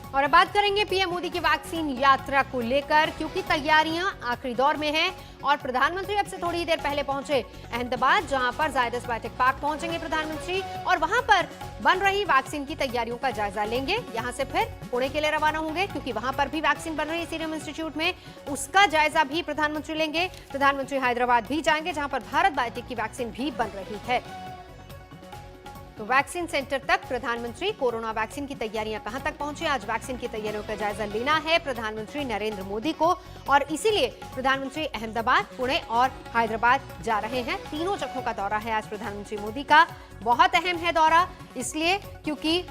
और अब बात करेंगे पीएम मोदी की वैक्सीन यात्रा को लेकर, क्योंकि तैयारियां आखिरी दौर में हैं और प्रधानमंत्री अब से थोड़ी देर पहले पहुंचे अहमदाबाद, जहां पर जायडस बायोटेक पार्क पहुंचेंगे प्रधानमंत्री और वहां पर बन रही वैक्सीन की तैयारियों का जायजा लेंगे। यहां से फिर पुणे के लिए रवाना होंगे, क्योंकि वहां पर भी वैक्सीन बन रही है सीरम इंस्टीट्यूट में, उसका जायजा भी प्रधानमंत्री लेंगे। प्रधानमंत्री हैदराबाद भी जाएंगे, जहां पर भारत बायोटेक की वैक्सीन भी बन रही है। तो वैक्सीन सेंटर तक प्रधानमंत्री कोरोना वैक्सीन की तैयारियां कहां तक पहुंची, आज वैक्सीन की तैयारियों का जायजा लेना है प्रधानमंत्री नरेंद्र मोदी को, और इसीलिए प्रधानमंत्री अहमदाबाद, पुणे और हैदराबाद जा रहे हैं। तीनों जगहों का दौरा है आज प्रधानमंत्री मोदी का। बहुत अहम है दौरा इसलिए क्योंकि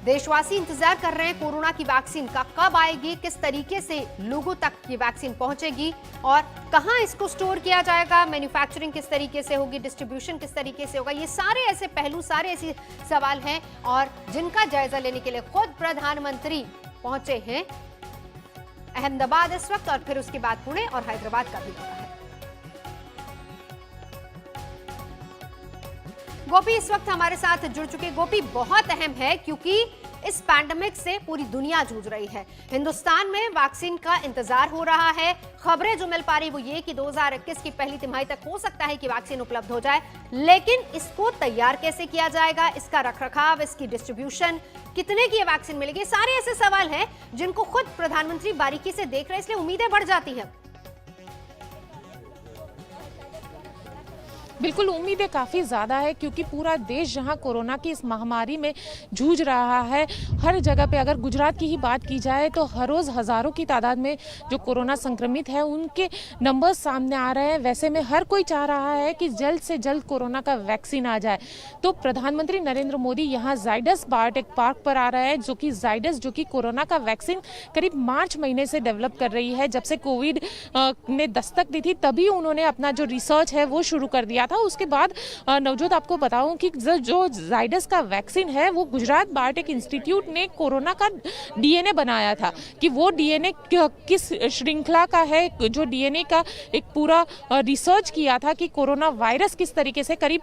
देशवासी इंतजार कर रहे हैं कोरोना की वैक्सीन का, कब आएगी, किस तरीके से लोगों तक ये वैक्सीन पहुंचेगी और कहां इसको स्टोर किया जाएगा, मैन्युफैक्चरिंग किस तरीके से होगी, डिस्ट्रीब्यूशन किस तरीके से होगा। ये सारे ऐसे पहलू, सारे ऐसे सवाल हैं और जिनका जायजा लेने के लिए खुद प्रधानमंत्री पहुंचे हैं अहमदाबाद इस वक्त, और फिर उसके बाद पुणे और हैदराबाद का भी दौरा है। गोपी इस वक्त हमारे साथ जुड़ चुके। गोपी, बहुत अहम है क्योंकि इस पैंडेमिक से पूरी दुनिया जूझ रही है। हिंदुस्तान में वैक्सीन का इंतजार हो रहा है। खबरें जो मिल पा रही वो ये कि 2021 की पहली तिमाही तक हो सकता है कि वैक्सीन उपलब्ध हो जाए, लेकिन इसको तैयार कैसे किया जाएगा, इसका रखरखाव, इसकी डिस्ट्रीब्यूशन, कितने की ये वैक्सीन मिलेगी, सारे ऐसे सवाल हैं जिनको खुद प्रधानमंत्री बारीकी से देख रहे हैं, इसलिए उम्मीदें बढ़ जाती हैं। बिल्कुल, उम्मीदें काफ़ी ज़्यादा है क्योंकि पूरा देश जहां कोरोना की इस महामारी में जूझ रहा है, हर जगह पे अगर गुजरात की ही बात की जाए तो हर रोज़ हज़ारों की तादाद में जो कोरोना संक्रमित है उनके नंबर्स सामने आ रहे हैं। वैसे में हर कोई चाह रहा है कि जल्द से जल्द कोरोना का वैक्सीन आ जाए, तो प्रधानमंत्री नरेंद्र मोदी यहाँ जायडस बायोटेक पार्क पर आ रहे हैं, जो कि जायडस जो कि कोरोना का वैक्सीन करीब मार्च महीने से डेवलप कर रही है। जब से कोविड ने दस्तक दी थी तभी उन्होंने अपना जो रिसर्च है वो शुरू कर दिया था। उसके बाद नवजोत आपको बताऊं कि जो जायडस का वैक्सीन है वो गुजरात बायोटेक इंस्टीट्यूट ने कोरोना का डीएनए बनाया था कि वो डीएनए किस श्रृंखला का है, जो डीएनए का एक पूरा रिसर्च किया था कि कोरोना वायरस किस तरीके से, करीब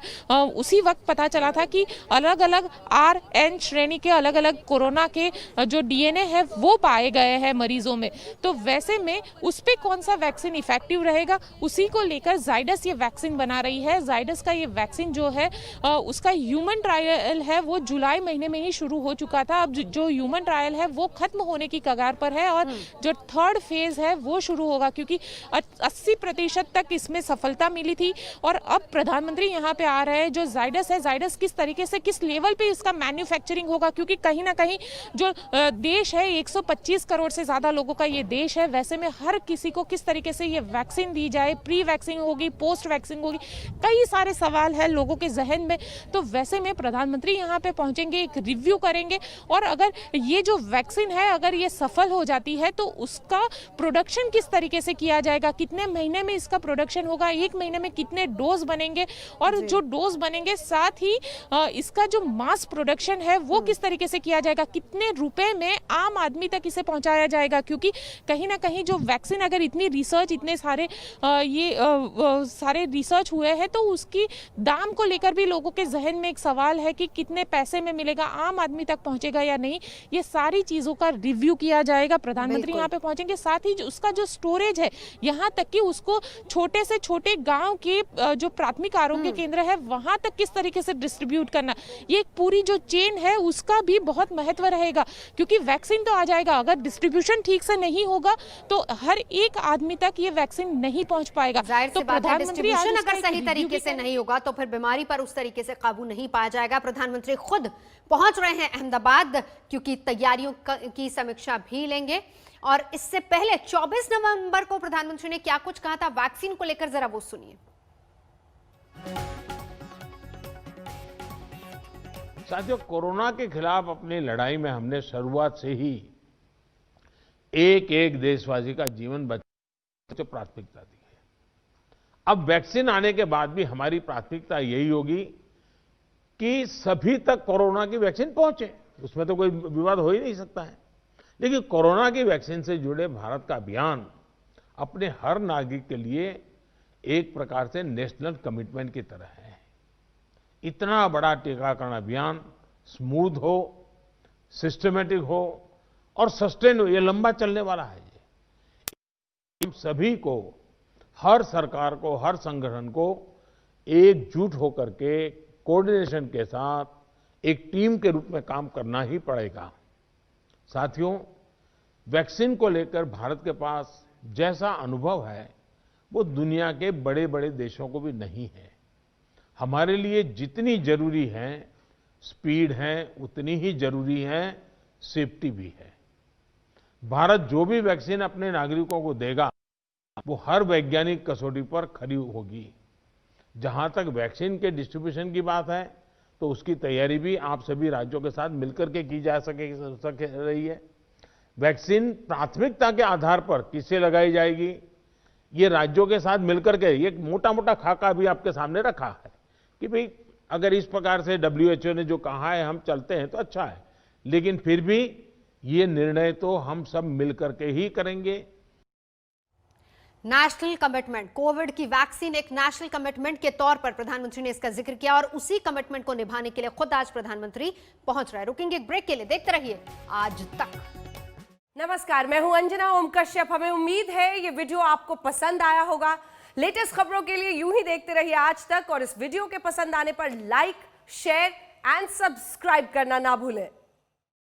उसी वक्त पता चला था कि अलग अलग RN श्रेणी के अलग अलग कोरोना के जो डीएनए है वो पाए गए हैं मरीजों में। तो वैसे में उस पर कौन सा वैक्सीन इफेक्टिव रहेगा, उसी को लेकर जायडस ये वैक्सीन बना रही है। जायडस का ये वैक्सीन जो है उसका ह्यूमन ट्रायल है वो जुलाई महीने में ही शुरू हो चुका था। अब जो ह्यूमन ट्रायल है वो खत्म होने की कगार पर है और जो थर्ड फेज है वो शुरू होगा, क्योंकि 80% तक इसमें सफलता मिली थी। और अब प्रधानमंत्री यहाँ पे आ रहे हैं। जो जायडस है, जायडस किस तरीके से, किस लेवल पे इसका मैन्युफैक्चरिंग होगा, क्योंकि कहीं ना कहीं जो देश है 125 करोड़ से ज्यादा लोगों का ये देश है, वैसे में हर किसी को किस तरीके से ये वैक्सीन दी जाए, प्री वैक्सीन होगी, पोस्ट वैक्सीन होगी, कई सारे सवाल है लोगों के जहन में। तो वैसे में प्रधानमंत्री यहाँ पे पहुंचेंगे, एक रिव्यू करेंगे और अगर ये जो वैक्सीन है अगर ये सफल हो जाती है तो उसका प्रोडक्शन किस तरीके से किया जाएगा, कितने महीने में इसका प्रोडक्शन होगा, एक महीने में कितने डोज बनेंगे, और जो डोज बनेंगे साथ ही इसका जो मास प्रोडक्शन है वो किस तरीके से किया जाएगा, कितने रुपए में आम आदमी तक इसे पहुंचाया जाएगा। क्योंकि कहीं ना कहीं जो वैक्सीन अगर इतनी रिसर्च, इतने सारे सारे रिसर्च हुए हैं तो उसकी दाम को लेकर भी लोगों के जहन में एक सवाल है कि कितने पैसे में मिलेगा, आम आदमी तक पहुंचेगा या नहीं। ये सारी चीजों का रिव्यू किया जाएगा। प्रधानमंत्री यहाँ पे पहुंचेंगे, साथ ही उसका जो स्टोरेज है, यहाँ तक कि उसको छोटे से छोटे गांव के जो प्राथमिक आरोग्य केंद्र है वहां तक किस तरीके से डिस्ट्रीब्यूट करना, ये एक पूरी जो चेन है उसका भी बहुत महत्व रहेगा। क्योंकि वैक्सीन तो आ जाएगा, अगर डिस्ट्रीब्यूशन ठीक से नहीं होगा तो हर एक आदमी तक ये वैक्सीन नहीं पहुंच पाएगा। तो प्रधानमंत्री अगर सही तरीके से नहीं होगा तो फिर बीमारी पर उस तरीके से काबू नहीं पाया जाएगा। प्रधानमंत्री खुद पहुंच रहे हैं अहमदाबाद, क्योंकि तैयारियों की समीक्षा भी लेंगे। और इससे पहले 24 नवंबर को प्रधानमंत्री ने क्या कुछ कहा था वैक्सीन को लेकर, जरा वो सुनिए। साथियों, कोरोना के खिलाफ अपनी लड़ाई में हमने शुरुआत से ही एक एक देशवासी का जीवन बचाने को प्राथमिकता दी है। अब वैक्सीन आने के बाद भी हमारी प्राथमिकता यही होगी कि सभी तक कोरोना की वैक्सीन पहुंचे, उसमें तो कोई विवाद हो ही नहीं सकता है। लेकिन कोरोना की वैक्सीन से जुड़े भारत का अभियान अपने हर नागरिक के लिए एक प्रकार से नेशनल कमिटमेंट की तरह है। इतना बड़ा टीकाकरण अभियान स्मूथ हो, सिस्टमेटिक हो और सस्टेन, ये लंबा चलने वाला है। हम सभी को, हर सरकार को, हर संगठन को एकजुट होकर के कोऑर्डिनेशन के साथ एक टीम के रूप में काम करना ही पड़ेगा। साथियों, वैक्सीन को लेकर भारत के पास जैसा अनुभव है वो दुनिया के बड़े बड़े देशों को भी नहीं है। हमारे लिए जितनी जरूरी है स्पीड है, उतनी ही जरूरी है सेफ्टी भी है। भारत जो भी वैक्सीन अपने नागरिकों को देगा वो हर वैज्ञानिक कसौटी पर खरी होगी। जहां तक वैक्सीन के डिस्ट्रीब्यूशन की बात है तो उसकी तैयारी भी आप सभी राज्यों के साथ मिलकर के की जा सके रही है। वैक्सीन प्राथमिकता के आधार पर किससे लगाई जाएगी, ये राज्यों के साथ मिलकर के ये मोटा मोटा खाका भी आपके सामने रखा है कि भाई अगर इस प्रकार से WHO ने जो कहा है हम चलते हैं तो अच्छा है, लेकिन फिर भी ये निर्णय तो हम सब मिलकर के ही करेंगे। नेशनल कमिटमेंट, कोविड की वैक्सीन एक नेशनल कमिटमेंट के तौर पर प्रधानमंत्री ने इसका जिक्र किया और उसी कमिटमेंट को निभाने के लिए खुद आज प्रधानमंत्री पहुंच रहे हैं। रुकेंगे एक ब्रेक के लिए, देखते रहिए आज तक। नमस्कार, मैं हूं अंजना ओम कश्यप। हमें उम्मीद है ये वीडियो आपको पसंद आया होगा। लेटेस्ट खबरों के लिए यूं ही देखते रहिए आज तक और इस वीडियो के पसंद आने पर लाइक, शेयर एंड सब्सक्राइब करना ना भूलें।